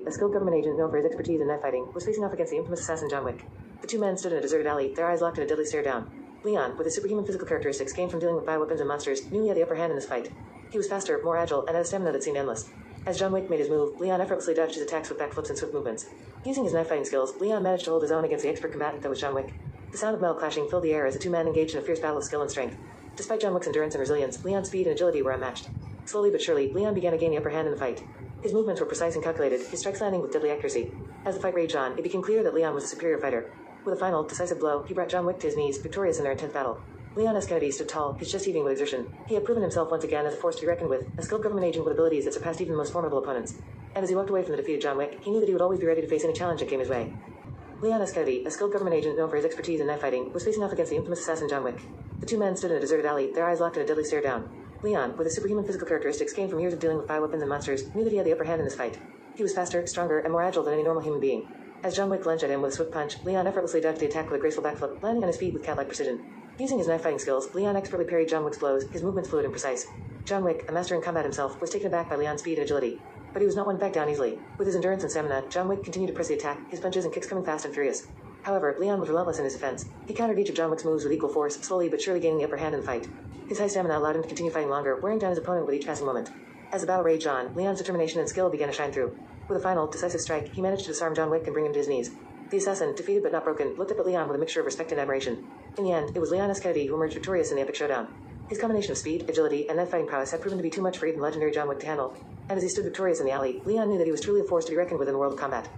a skilled government agent known for his expertise in knife fighting, was facing off against the infamous assassin John Wick. The two men stood in a deserted alley, their eyes locked in a deadly stare down. Leon, with his superhuman physical characteristics gained from dealing with bioweapons and monsters, knew he had the upper hand in this fight. He was faster, more agile, and had a stamina that seemed endless. As John Wick made his move, Leon effortlessly dodged his attacks with backflips and swift movements. Using his knife fighting skills, Leon managed to hold his own against the expert combatant that was John Wick. The sound of metal clashing filled the air as the two men engaged in a fierce battle of skill and strength. Despite John Wick's endurance and resilience, Leon's speed and agility were unmatched. Slowly but surely, Leon began to gain the upper hand in the fight. His movements were precise and calculated, his strikes landing with deadly accuracy. As the fight raged on, it became clear that Leon was a superior fighter. With a final, decisive blow, he brought John Wick to his knees, victorious in their intense battle. Leon S. Kennedy stood tall, his chest heaving with exertion. He had proven himself once again as a force to be reckoned with, a skilled government agent with abilities that surpassed even the most formidable opponents. And as he walked away from the defeated John Wick, he knew that he would always be ready to face any challenge that came his way. Leon S. Kennedy, a skilled government agent known for his expertise in knife fighting, was facing off against the infamous assassin John Wick. The two men stood in a deserted alley, their eyes locked in a deadly stare down. Leon, with his superhuman physical characteristics gained from years of dealing with bioweapons and monsters, knew that he had the upper hand in this fight. He was faster, stronger, and more agile than any normal human being. As John Wick lunged at him with a swift punch, Leon effortlessly dodged the attack with a graceful backflip, landing on his feet with cat-like precision. Using his knife fighting skills, Leon expertly parried John Wick's blows, his movements fluid and precise. John Wick, a master in combat himself, was taken aback by Leon's speed and agility. But he was not one to back down easily. With his endurance and stamina, John Wick continued to press the attack, his punches and kicks coming fast and furious. However, Leon was relentless in his defense. He countered each of John Wick's moves with equal force, slowly but surely gaining the upper hand in the fight. His high stamina allowed him to continue fighting longer, wearing down his opponent with each passing moment. As the battle raged on, Leon's determination and skill began to shine through. With a final, decisive strike, he managed to disarm John Wick and bring him to his knees. The assassin, defeated but not broken, looked up at Leon with a mixture of respect and admiration. In the end, it was Leon S. Kennedy who emerged victorious in the epic showdown. His combination of speed, agility, and knife fighting prowess had proven to be too much for even legendary John Wick to handle. And as he stood victorious in the alley, Leon knew that he was truly a force to be reckoned with in the world of combat.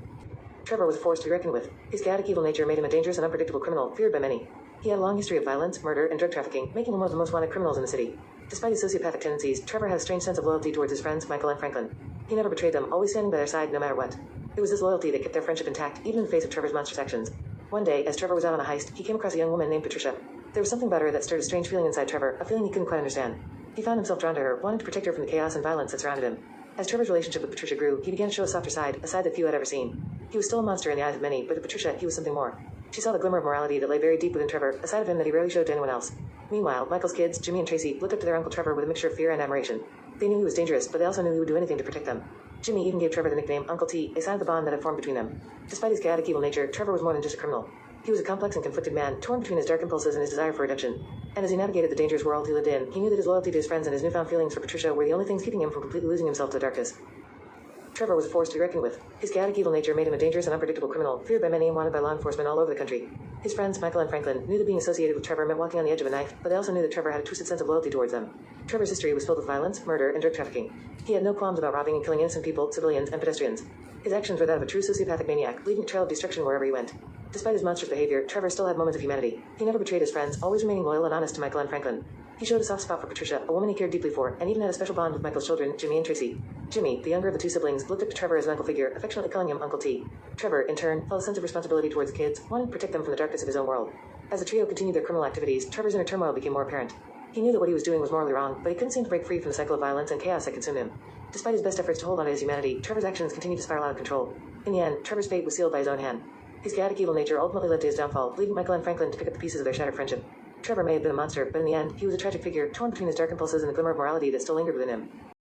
Trevor was a force to be reckoned with. His chaotic evil nature made him a dangerous and unpredictable criminal, feared by many. He had a long history of violence, murder, and drug trafficking, making him one of the most wanted criminals in the city. Despite his sociopathic tendencies, Trevor had a strange sense of loyalty towards his friends Michael and Franklin. He never betrayed them, always standing by their side no matter what. It was this loyalty that kept their friendship intact, even in the face of Trevor's monstrous actions. One day, as Trevor was out on a heist, he came across a young woman named Patricia. There was something about her that stirred a strange feeling inside Trevor, a feeling he couldn't quite understand. He found himself drawn to her, wanting to protect her from the chaos and violence that surrounded him. As Trevor's relationship with Patricia grew, he began to show a softer side, a side that few had ever seen. He was still a monster in the eyes of many, but to Patricia, he was something more. She saw the glimmer of morality that lay buried deep within Trevor, a side of him that he rarely showed to anyone else. Meanwhile, Michael's kids, Jimmy and Tracy, looked up to their Uncle Trevor with a mixture of fear and admiration. They knew he was dangerous, but they also knew he would do anything to protect them. Jimmy even gave Trevor the nickname Uncle T, a sign of the bond that had formed between them. Despite his chaotic evil nature, Trevor was more than just a criminal. He was a complex and conflicted man, torn between his dark impulses and his desire for redemption. And as he navigated the dangerous world he lived in, he knew that his loyalty to his friends and his newfound feelings for Patricia were the only things keeping him from completely losing himself to the darkness. Trevor was a force to be reckoned with. His chaotic evil nature made him a dangerous and unpredictable criminal, feared by many and wanted by law enforcement all over the country. His friends, Michael and Franklin, knew that being associated with Trevor meant walking on the edge of a knife, but they also knew that Trevor had a twisted sense of loyalty towards them. Trevor's history was filled with violence, murder, and drug trafficking. He had no qualms about robbing and killing innocent people, civilians, and pedestrians. His actions were that of a true sociopathic maniac, leaving a trail of destruction wherever he went. Despite his monstrous behavior, Trevor still had moments of humanity. He never betrayed his friends, always remaining loyal and honest to Michael and Franklin. He showed a soft spot for Patricia, a woman he cared deeply for, and even had a special bond with Michael's children, Jimmy and Tracy. Jimmy, the younger of the two siblings, looked up to Trevor as an uncle figure, affectionately calling him Uncle T. Trevor, in turn, felt a sense of responsibility towards the kids, wanting to protect them from the darkness of his own world. As the trio continued their criminal activities, Trevor's inner turmoil became more apparent. He knew that what he was doing was morally wrong, but he couldn't seem to break free from the cycle of violence and chaos that consumed him. Despite his best efforts to hold on to his humanity, Trevor's actions continued to spiral out of control. In the end, Trevor's fate was sealed by his own hand. His chaotic evil nature ultimately led to his downfall, leaving Michael and Franklin to pick up the pieces of their shattered friendship. Trevor may have been a monster, but in the end, he was a tragic figure, torn between his dark impulses and the glimmer of morality that still lingered within him.